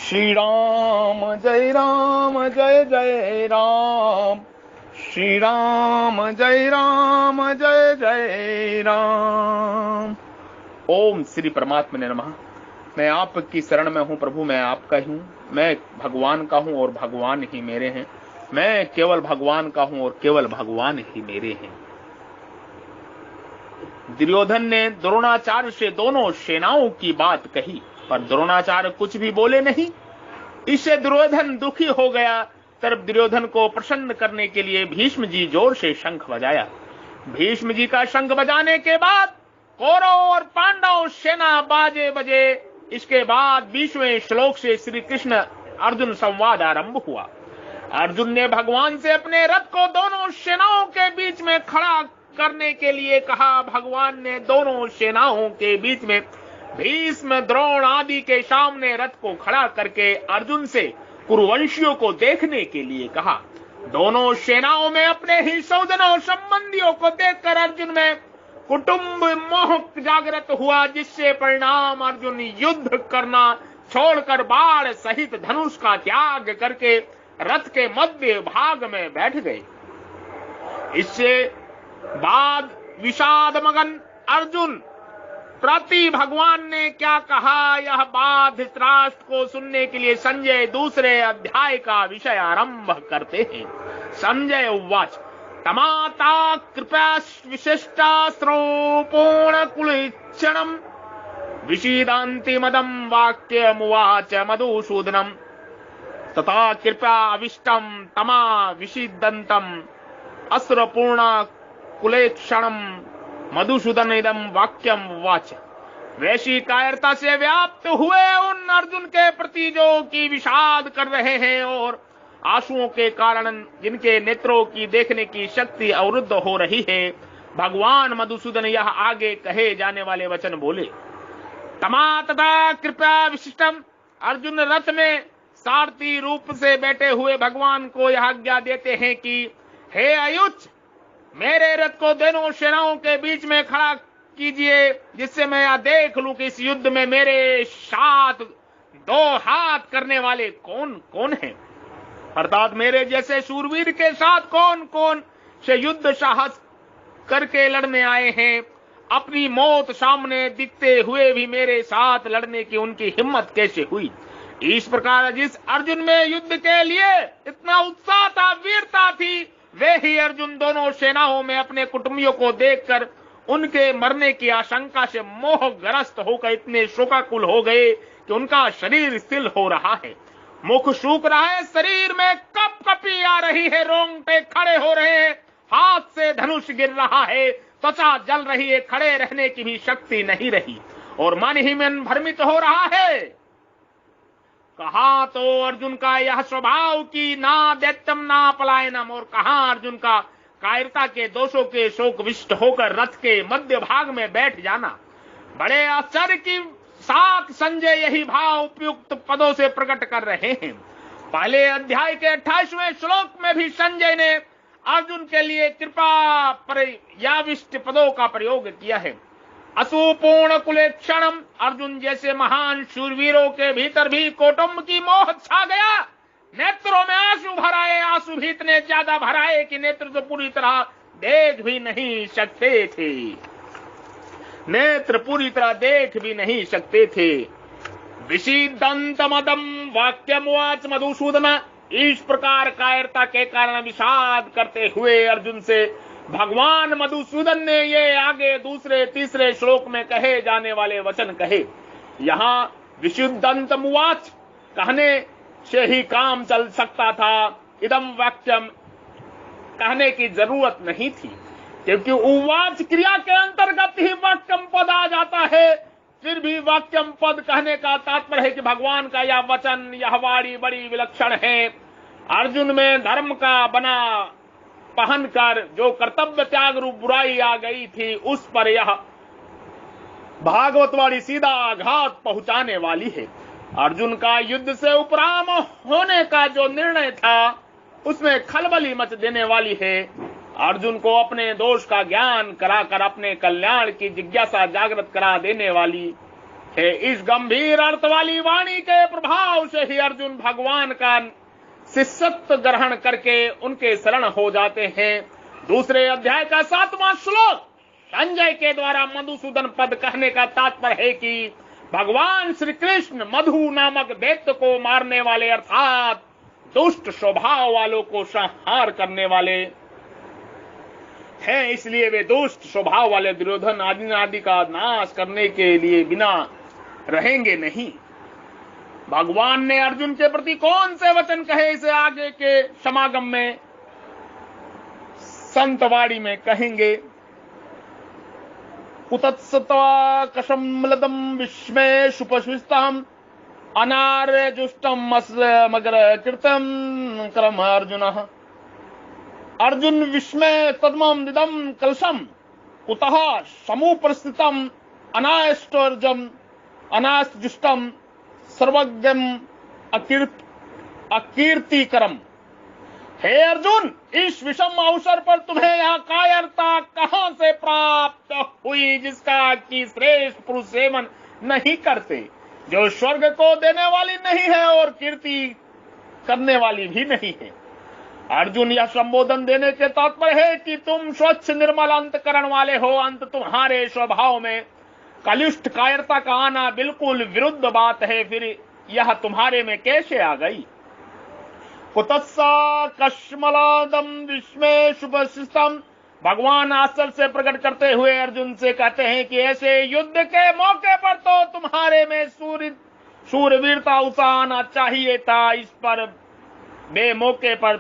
श्री राम जय जय राम। श्री राम जय जय राम। ओम श्री परमात्मा ने नमः। मैं आपकी शरण में हूँ प्रभु, मैं आपका ही हूँ। मैं भगवान का हूँ और भगवान ही मेरे हैं। मैं केवल भगवान का हूँ और केवल भगवान ही मेरे हैं। दुर्योधन ने द्रोणाचार्य से दोनों सेनाओं की बात कही, पर द्रोणाचार्य कुछ भी बोले नहीं। इससे दुर्योधन दुखी हो गया। तब दुर्योधन को प्रसन्न करने के लिए भीष्म जी जोर से शंख बजाया। भीष्म जी का शंख बजाने के बाद कौरव और पांडव सेना बाजे बजे। इसके बाद 20वें श्लोक से श्री कृष्ण अर्जुन संवाद आरंभ हुआ। अर्जुन ने भगवान से अपने रथ को दोनों सेनाओं के बीच में खड़ा करने के लिए कहा। भगवान ने दोनों सेनाओं के बीच में भीष्म द्रोण आदि के सामने रथ को खड़ा करके अर्जुन से कुरुवंशियों को देखने के लिए कहा। दोनों सेनाओं में अपने ही सौजनों संबंधियों को देखकर अर्जुन में कुटुंब मोह जागृत हुआ, जिससे परिणाम अर्जुन युद्ध करना छोड़कर बाण सहित धनुष का त्याग करके रथ के मध्य भाग में बैठ गए। इससे बाद विषाद मगन अर्जुन प्रति भगवान ने क्या कहा, यह बात धृतराष्ट्र को सुनने के लिए संजय दूसरे अध्याय का विषय आरंभ करते हैं। संजय उवाच तमाता कृपया विशिष्टास्त्रो पूर्ण कुलक्षणम विषीदान्ति मदम वाक्यमुवाच मधुसूदनम तथा कृपया अविष्टम तमा विषीदन्तम अस्त्रपूर्ण कुलेक्षणम मधुसूदन इदम वाक्यम वाच। वैसी कायरता से व्याप्त हुए उन अर्जुन के प्रति जो कि विषाद कर रहे हैं और आंसुओं के कारण जिनके नेत्रों की देखने की शक्ति अवरुद्ध हो रही है, भगवान मधुसूदन यह आगे कहे जाने वाले वचन बोले। तमा तथा कृपया विशिष्टम। अर्जुन रथ में सारथी रूप से बैठे हुए भगवान को यह आज्ञा देते हैं कि हे अयुच्च, मेरे रथ को दोनों सेनाओं के बीच में खड़ा कीजिए, जिससे मैं यह देख लूं कि इस युद्ध में मेरे साथ दो हाथ करने वाले कौन कौन हैं। अर्थात मेरे जैसे शूरवीर के साथ कौन कौन से युद्ध साहस करके लड़ने आए हैं। अपनी मौत सामने दिखते हुए भी मेरे साथ लड़ने की उनकी हिम्मत कैसे हुई। इस प्रकार जिस अर्जुन में युद्ध के लिए इतना उत्साह था, वीरता थी, वे ही अर्जुन दोनों सेनाओं में अपने कुटुंबियों को देखकर उनके मरने की आशंका से मोहग्रस्त होकर इतने शोकाकुल हो गए कि उनका शरीर स्थिर हो रहा है, मुख सूख रहा है, शरीर में कपकपी आ रही है, रोंगटे खड़े हो रहे हैं, हाथ से धनुष गिर रहा है, त्वचा जल रही है, खड़े रहने की भी शक्ति नहीं रही और मन ही मन भ्रमित हो रहा है। कहा तो अर्जुन का यह स्वभाव कि ना दैत्यम ना पलायनम, और कहा अर्जुन का कायरता के दोषों के शोक विष्ट होकर रथ के मध्य भाग में बैठ जाना। बड़े आश्चर्य के साथ संजय यही भाव उपयुक्त पदों से प्रकट कर रहे हैं। पहले अध्याय के 28वें श्लोक में भी संजय ने अर्जुन के लिए कृपा पर्याविष्ट पदों का प्रयोग किया है। असुपूर्ण कुलेक्षणम, अर्जुन जैसे महान शूरवीरों के भीतर भी कौटुंब की मोह छा गया। नेत्रों में आंसू भराए, आंसू भी इतने ज्यादा भराए कि नेत्र तो पूरी तरह देख भी नहीं सकते थे। नेत्र पूरी तरह देख भी नहीं सकते थे। विषीदंत मदम वाक्यमुवाच मधुसूदन। इस प्रकार कायरता के कारण विषाद करते हुए अर्जुन से भगवान मधुसूदन ने ये आगे दूसरे तीसरे श्लोक में कहे जाने वाले वचन कहे। यहाँ विशुद्धंत मुवाच कहने से ही काम चल सकता था, इदम वाक्यम कहने की जरूरत नहीं थी, क्योंकि उवाच क्रिया के अंतर्गत ही वाक्यम पद आ जाता है। फिर भी वाक्यम पद कहने का तात्पर्य है कि भगवान का यह वचन, यह वाणी बड़ी विलक्षण है। अर्जुन में धर्म का बना पहन कर जो कर्तव्य त्याग रूप बुराई आ गई थी, उस पर यह भागवतवाणी सीधा आघात पहुंचाने वाली है। अर्जुन का युद्ध से उपराम होने का जो निर्णय था, उसमें खलबली मच देने वाली है। अर्जुन को अपने दोष का ज्ञान कराकर अपने कल्याण की जिज्ञासा जागृत करा देने वाली है। इस गंभीर अर्थ वाली वाणी के प्रभाव से ही अर्जुन भगवान का शिष्यत्व ग्रहण करके उनके शरण हो जाते हैं। दूसरे अध्याय का 7वां श्लोक संजय के द्वारा मधुसूदन पद कहने का तात्पर्य है कि भगवान श्री कृष्ण मधु नामक दैत्य को मारने वाले अर्थात दुष्ट स्वभाव वालों को संहार करने वाले हैं। इसलिए वे दुष्ट स्वभाव वाले दुर्योधन आदि का नाश करने के लिए बिना रहेंगे नहीं। भगवान ने अर्जुन के प्रति कौन से वचन कहे, इसे आगे के समागम में संतवाणी में कहेंगे। कुतत्सत्वा कशमलदम विस्मय सुपस्विस्तम अनार्यजुष्टम मगर कृतम क्रम अर्जुन विस्मय तद्मम निदम कलशम कुतः समुपस्थितम अनायष्टोर्जम अनास्जुष्टम सर्वज्ञम अकीर्तिकरम। हे अर्जुन, इस विषम अवसर पर तुम्हें यह कायरता कहां से प्राप्त हुई जिसका कि श्रेष्ठ पुरुष सेवन नहीं करते, जो स्वर्ग को देने वाली नहीं है और कीर्ति करने वाली भी नहीं है। अर्जुन, यह संबोधन देने के तात्पर्य है कि तुम स्वच्छ निर्मल अंतकरण वाले हो। अंत तुम्हारे स्वभाव में कलुष्ट कायरता का आना बिल्कुल विरुद्ध बात है। फिर यह तुम्हारे में कैसे आ गई? कुतस्सा कश्मलादम विस्मय शुभशिष्टम। भगवान आश्चर्य से प्रकट करते हुए अर्जुन से कहते हैं कि ऐसे युद्ध के मौके पर तो तुम्हारे में शूरवीरता उत्साह आना चाहिए था। इस पर बेमौके पर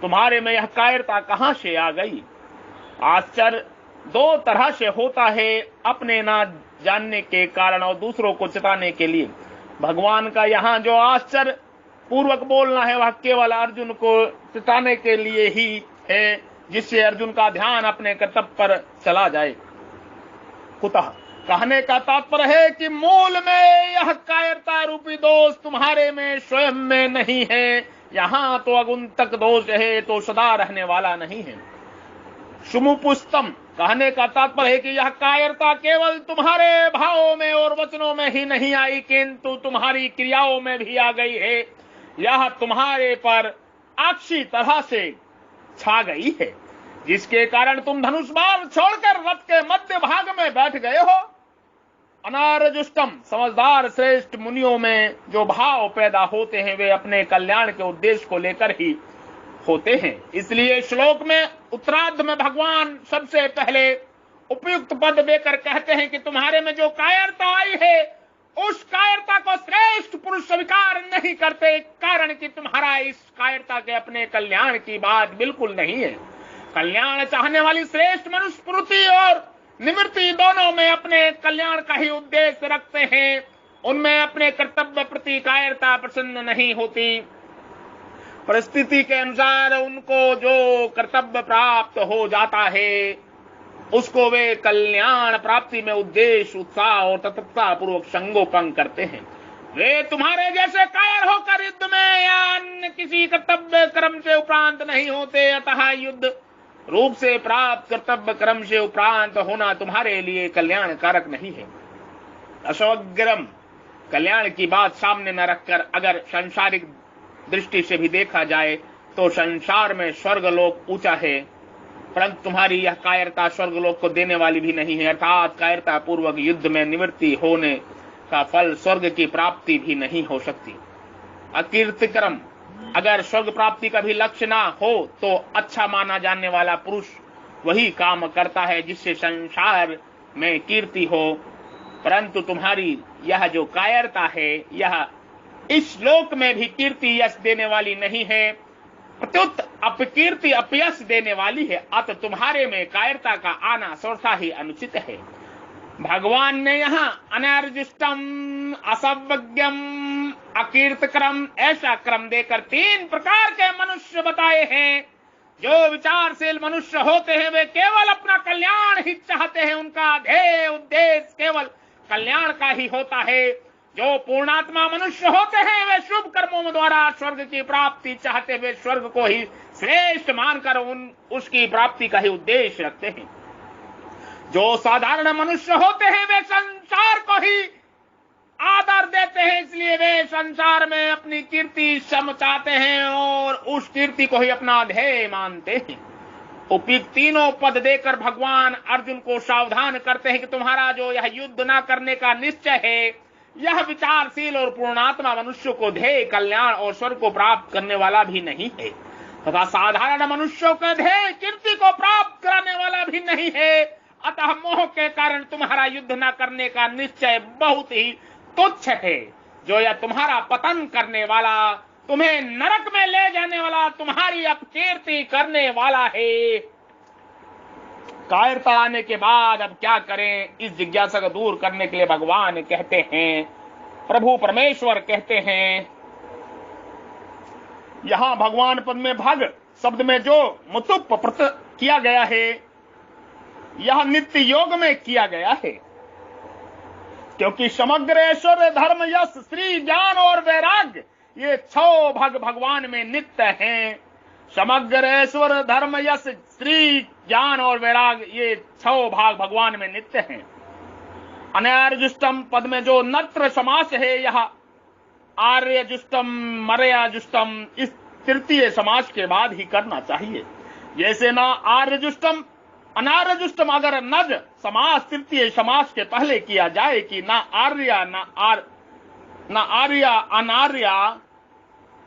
तुम्हारे में यह कायरता कहां से आ गई? आश्चर्य दो तरह से होता है, अपने ना जानने के कारण और दूसरों को चिताने के लिए। भगवान का यहाँ जो आश्चर्य पूर्वक बोलना है वह केवल अर्जुन को चिताने के लिए ही है, जिससे अर्जुन का ध्यान अपने कर्तव्य पर चला जाए। कुतः कहने का तात्पर्य है कि मूल में यह कायरता रूपी दोष तुम्हारे में स्वयं में नहीं है। यहाँ तो अगुंतक दोष है, तो सदा रहने वाला नहीं है। सुमुपुस्तम कहने का तात्पर्य है कि यह कायरता केवल तुम्हारे भावों में और वचनों में ही नहीं आई, किंतु तुम्हारी क्रियाओं में भी आ गई है। यह तुम्हारे पर अच्छी तरह से छा गई है, जिसके कारण तुम धनुष बाण छोड़कर रथ के मध्य भाग में बैठ गए हो। अनारजुष्टम, समझदार श्रेष्ठ मुनियों में जो भाव पैदा होते हैं वे अपने कल्याण के उद्देश्य को लेकर ही होते हैं। इसलिए श्लोक में उत्तरार्ध में भगवान सबसे पहले उपयुक्त पद देकर कहते हैं कि तुम्हारे में जो कायरता आई है उस कायरता को श्रेष्ठ पुरुष स्वीकार नहीं करते, कारण कि तुम्हारा इस कायरता के अपने कल्याण की बात बिल्कुल नहीं है। कल्याण चाहने वाली श्रेष्ठ मनुष्य स्फूर्ति और निवृत्ति दोनों में अपने कल्याण का ही उद्देश्य रखते हैं। उनमें अपने कर्तव्य प्रति कायरता प्रसन्न नहीं होती। परिस्थिति के अनुसार उनको जो कर्तव्य प्राप्त हो जाता है उसको वे कल्याण प्राप्ति में उद्देश्य उत्साह और तत्परता पूर्वक संगोपन करते हैं। वे तुम्हारे जैसे कायर होकर युद्ध में या अन्य किसी कर्तव्य कर्म से उपरांत नहीं होते। अतः युद्ध रूप से प्राप्त कर्तव्य कर्म से उपरांत होना तुम्हारे लिए कल्याण कारक नहीं है। अश्वग्रम, कल्याण की बात सामने न रखकर अगर सांसारिक दृष्टि से भी देखा जाए तो संसार में स्वर्गलोक ऊंचा है, परंतु तुम्हारी यह कायरता स्वर्गलोक को देने वाली भी नहीं है। अर्थात कायरता पूर्वक युद्ध में निवृत्ति होने का फल स्वर्ग की प्राप्ति भी नहीं हो सकती। अकीर्तिकरम, अगर स्वर्ग प्राप्ति का भी लक्ष्य ना हो तो अच्छा माना जाने वाला पुरुष वही काम करता है जिससे संसार में कीर्ति हो, परंतु तुम्हारी यह जो कायरता है यह इस लोक में भी कीर्ति यश देने वाली नहीं है, प्रत्युत अपकीर्ति अपयश देने वाली है। अतः तुम्हारे में कायरता का आना सर्वथा ही अनुचित है। भगवान ने यहाँ अनार्जुष्टम, असवज्ञम, अकीर्तक्रम ऐसा क्रम देकर 3 प्रकार के मनुष्य बताए हैं। जो विचारशील मनुष्य होते हैं वे केवल अपना कल्याण ही चाहते हैं, उनका ध्येय उद्देश्य केवल कल्याण का ही होता है। जो पूर्णात्मा मनुष्य होते हैं वे शुभ कर्मों द्वारा स्वर्ग की प्राप्ति चाहते हुए स्वर्ग को ही श्रेष्ठ मानकर उसकी प्राप्ति का ही उद्देश्य रखते हैं। जो साधारण मनुष्य होते हैं वे संसार को ही आदर देते हैं, इसलिए वे संसार में अपनी कीर्ति चमचाते हैं और उस कीर्ति को ही अपना ध्येय मानते हैं। उपयुक्त तीनों पद देकर भगवान अर्जुन को सावधान करते हैं कि तुम्हारा जो यह युद्ध न करने का निश्चय है, यह विचारशील और पूर्णात्मा मनुष्य को ध्येय, कल्याण और स्वर्ग को प्राप्त करने वाला भी नहीं है, तथा साधारण मनुष्यों के ध्येय कीर्ति को प्राप्त कराने वाला भी नहीं है। अतः मोह के कारण तुम्हारा युद्ध न करने का निश्चय बहुत ही तुच्छ है। जो यह तुम्हारा पतन करने वाला, तुम्हें नरक में ले जाने वाला, तुम्हारी अपकीर्ति करने वाला है। कायरता आने के बाद अब क्या करें, इस जिज्ञासा को दूर करने के लिए भगवान कहते हैं, प्रभु परमेश्वर कहते हैं, यहां भगवान पद में भग शब्द में जो मुतुप प्रत्यय किया गया है, यह नित्य योग में किया गया है, क्योंकि समग्र ऐश्वर्य, धर्म, यश, श्री, ज्ञान और वैराग्य ये 6 भाग भगवान में नित्य हैं। समग्र ऐश्वर्य, धर्म, यश, श्री, ज्ञान और वैराग्य ये 6 भाग भगवान में नित्य हैं। अनार्यजुष्टम पद में जो नत्र समास है, यह आर्यजुष्टम, मर्याजुष्टम इस तृतीय समास के बाद ही करना चाहिए। जैसे ना आर्यजुष्टम अनार्यजुष्टम अगर नज समास तृतीय समास के पहले किया जाए कि ना आर्या ना आर्या अनार्या,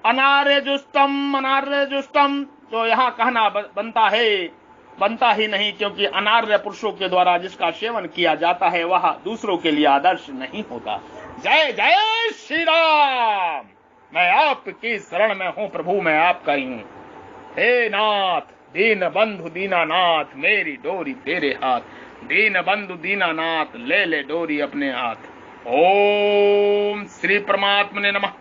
अनार्यजुष्टम अनार्यजुष्टम, तो यहाँ कहना बनता ही नहीं, क्योंकि अनार्य पुरुषों के द्वारा जिसका सेवन किया जाता है वह दूसरों के लिए आदर्श नहीं होता। जय जय श्री राम। मैं आपकी शरण में हूँ प्रभु, मैं आपका ही हूँ। हे नाथ दीन बंधु दीनानाथ, मेरी डोरी तेरे हाथ, दीन बंधु दीनानाथ ले ले डोरी अपने हाथ। ओम श्री परमात्मने नमः।